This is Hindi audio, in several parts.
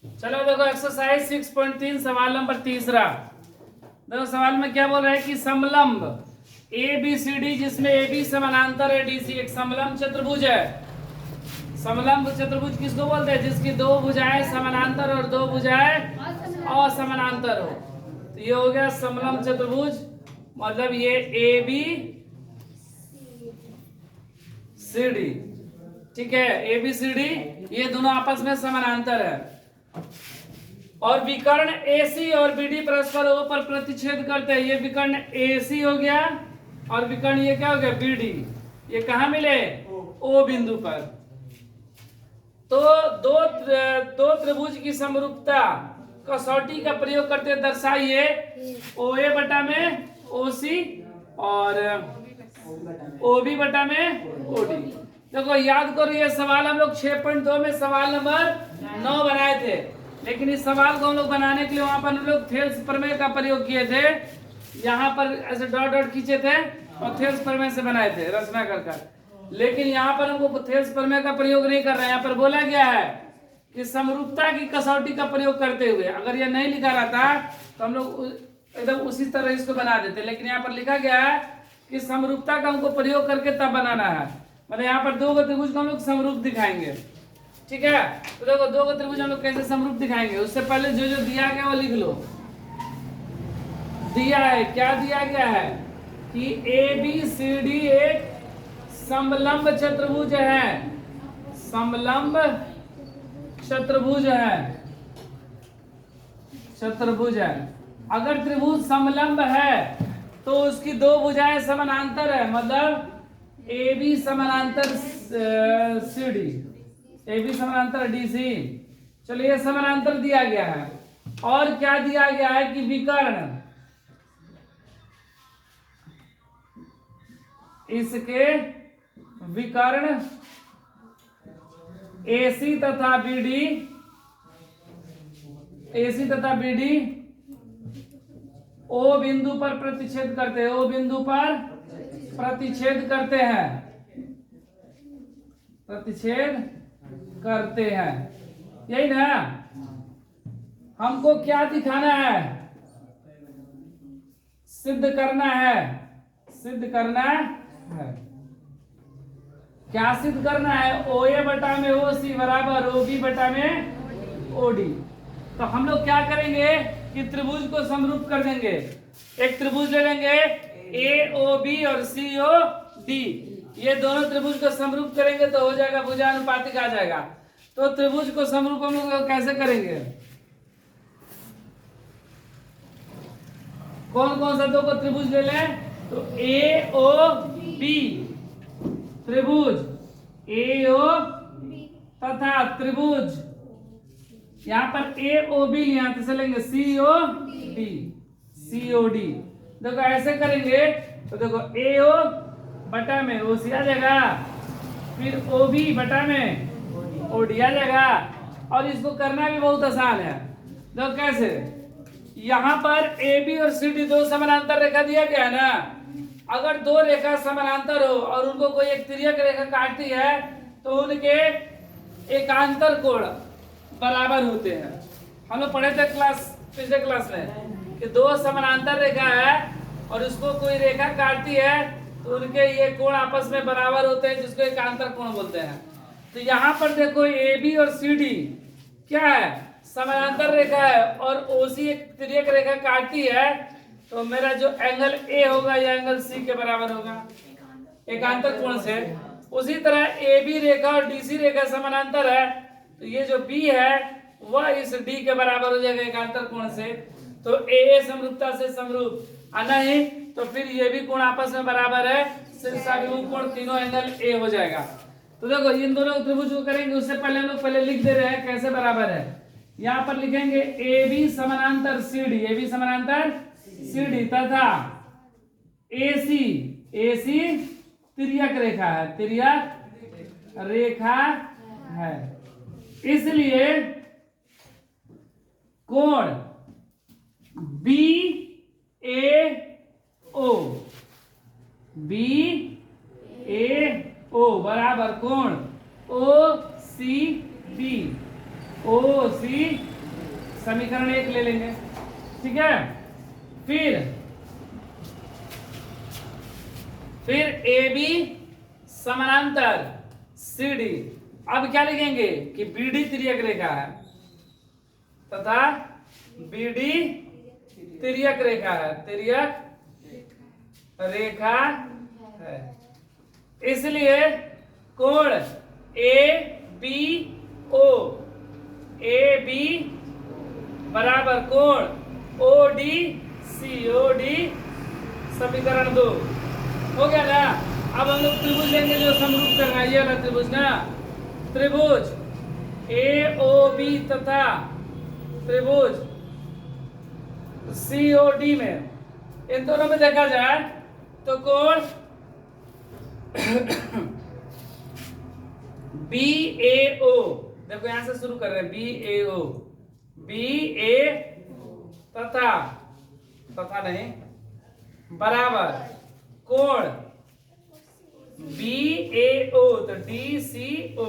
चलो देखो एक्सरसाइज 6.3 सवाल नंबर तीसरा। देखो सवाल में क्या बोल रहा है कि समलंब ए बी सी डी जिसमें ए बी समानांतर है डी सी एक समलंब चतुर्भुज है। समलंब चतुर्भुज किसको बोलते हैं? जिसकी दो भुजाएं समानांतर और दो भुजाएं असमानांतर हो। तो ये हो गया समलंब चतुर्भुज, मतलब ये ए बी सी डी, ठीक है। ए बी सी डी ये दोनों आपस में समानांतर है और विकर्ण AC और BD परस्पर O पर प्रतिच्छेद करते हैं। ये विकर्ण AC हो गया और विकर्ण ये क्या हो गया BD। ये कहाँ मिले? O बिंदु पर। तो दो त्रिभुज की समरूपता कसौटी का प्रयोग करते दर्शाइए OA बटा में OC और OB बटा में OD। देखो याद करो ये सवाल हम लोग 6.2 में सवाल नंबर 9 बनाए थे, लेकिन इस सवाल को हम लोग बनाने के लिए वहां पर हम लोग थेल्स प्रमेय का प्रयोग किए थे। यहाँ पर ऐसे डॉट डॉट खींचे थे और थेल्स प्रमेय से बनाए थे रचना कर। लेकिन यहाँ पर हमको थेल्स प्रमेय का प्रयोग नहीं कर रहे हैं। यहाँ पर बोला गया है कि समरूपता की कसौटी का प्रयोग करते हुए। अगर ये नहीं लिखा रहता तो हम लोग एकदम उसी तरह इसको बना देते, लेकिन यहाँ पर लिखा गया है कि समरूपता का हमको प्रयोग करके तब बनाना है। मतलब यहाँ पर दो त्रिभुज को हम लोग समरूप दिखाएंगे, ठीक है। तो देखो दो त्रिभुज हम लोग कैसे समरूप दिखाएंगे, उससे पहले जो जो दिया गया वो लिख लो। दिया है, क्या दिया गया है कि ए बी सी डी एक समलंब चतुर्भुज है। समलंब चतुर्भुज है, चतुर्भुज है। अगर त्रिभुज समलंब है तो उसकी दो भुजाएं समानांतर है, मतलब ए बी समानांतर सी डी, ए बी समानांतर डी सी। चलो ये समानांतर दिया गया है। और क्या दिया गया है कि विकर्ण इसके विकर्ण AC तथा BD, AC तथा BD O बिंदु पर प्रतिच्छेद करते हैं। O बिंदु पर प्रतिच्छेद करते हैं, प्रतिच्छेद करते हैं, यही ना। हमको क्या दिखाना है? सिद्ध करना है, सिद्ध करना है। क्या सिद्ध करना है? OA बटा में OC बराबर OB बटा में OD। तो हम लोग क्या करेंगे कि त्रिभुज को समरूप कर देंगे। एक त्रिभुज ले लेंगे AOB और COD, ये दोनों त्रिभुज को समरूप करेंगे तो हो जाएगा भुजानुपातिक आ जाएगा। तो त्रिभुज को समरूप हम लोग कैसे करेंगे? कौन कौन सा दो को त्रिभुज ले लें? तो AOB त्रिभुज AOB तथा त्रिभुज यहाँ पर AOB यहाँ से लेंगे COD। देखो ऐसे करेंगे तो देखो AO बटा में OC आ जाएगा, फिर OB बटा में OD आ जाएगा। और इसको करना भी बहुत आसान है। देखो कैसे, यहाँ पर AB और CD दो समानांतर रेखा दिया गया है ना। अगर दो रेखा समानांतर हो और उनको कोई एक तिर्यक रेखा काटती है तो उनके एकांतर कोण बराबर होते हैं। हम लोग पढ़े थे पिछले क्लास में कि दो समानांतर रेखा है और उसको कोई रेखा काटती है तो उनके ये कोण आपस में बराबर होते हैं, जिसको एकांतर कोण बोलते हैं। तो यहाँ पर देखो AB और CD क्या है? समानांतर रेखा है और OC एक तिर्यक रेखा काटती है, तो मेरा जो एंगल A होगा यह एंगल C के बराबर होगा एकांतर कोण से। उसी तरह AB रेखा और DC रेखा समानांतर है, तो ये जो B है वह इस D के बराबर हो जाएगा एकांतर कोण से। तो AA समरूपता से समरूप, नहीं तो फिर ये भी कोण आपस में बराबर है, शीर्षाभिमुख कोण तीनों एंगल A हो जाएगा। तो देखो इन दोनों त्रिभुज को करेंगे, उससे पहले हम लोग पहले लिख दे रहे हैं कैसे बराबर है। यहाँ पर लिखेंगे AB समानांतर CD, AB समानांतर CD तथा AC तिर्यक रेखा है, तिर्यक रेखा है, इसलिए कोण BAO बराबर कोण OCD ओ सी समीकरण 1 ले लेंगे, ठीक है। फिर ए बी समानांतर सी डी। अब क्या लिखेंगे कि बी डी तिर्यक रेखा है तथा बी डी तिर्यक रेखा है, तिर्यक रेखा है, इसलिए कोण ए बी बराबर कोण ओ डी सी, समीकरण 2 हो गया ना। अब हम लोग त्रिभुज लेंगे जो समरूप करना है, ये वाला त्रिभुज ना, त्रिभुज ए ओ बी तथा त्रिभुज सी ओ डी में, इन दोनों में देखा जाए तो कोण बी ए ओ, देखो यहां से शुरू कर रहे हैं, बी ए तथा नहीं बराबर कोण बी ए ओ, तो डी सी ओ,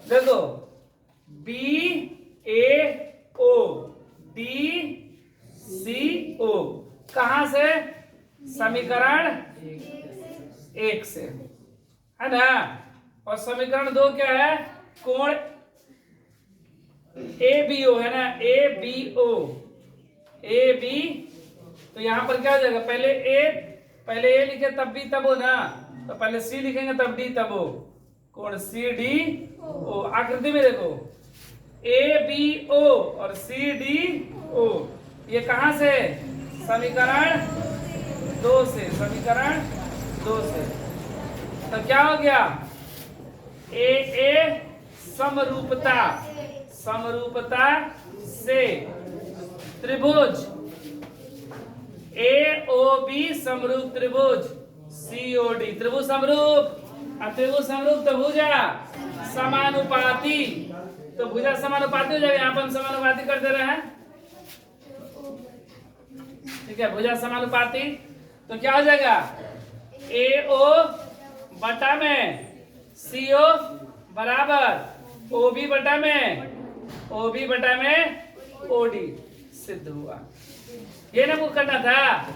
देखो बी ए ओ डी सी ओ, कहां से? समीकरण 1 से, है ना। और समीकरण 2 क्या है? कोण ए बी ओ है ना, ए बी, तो यहां पर क्या हो जाएगा? पहले ए लिखे तब बी तब ओ ना, तो पहले सी लिखेंगे तब डी तब ओ, कोण सी डी ओ। आकृति में देखो ए बी ओ और सी डी ओ, ये कहां से? समीकरण 2 से, समीकरण 2 से। तो क्या हो गया? ए समरूपता से त्रिभुज ए ओ बी समरूप त्रिभुज सी ओ डी, त्रिभुज समरूप। त्रिभुज समरूप तो भुजा समानुपाती, तो भुजा समानुपाती हो जाएगा, यहाँ पर हम समानुपाती कर दे रहे हैं, ठीक है, भुजा समानुपाती। तो क्या हो जाएगा? ए ओ बटा में सी ओ बराबर ओ बी बटा में ओ डी, सिद्ध हुआ। ये ना वो करना था।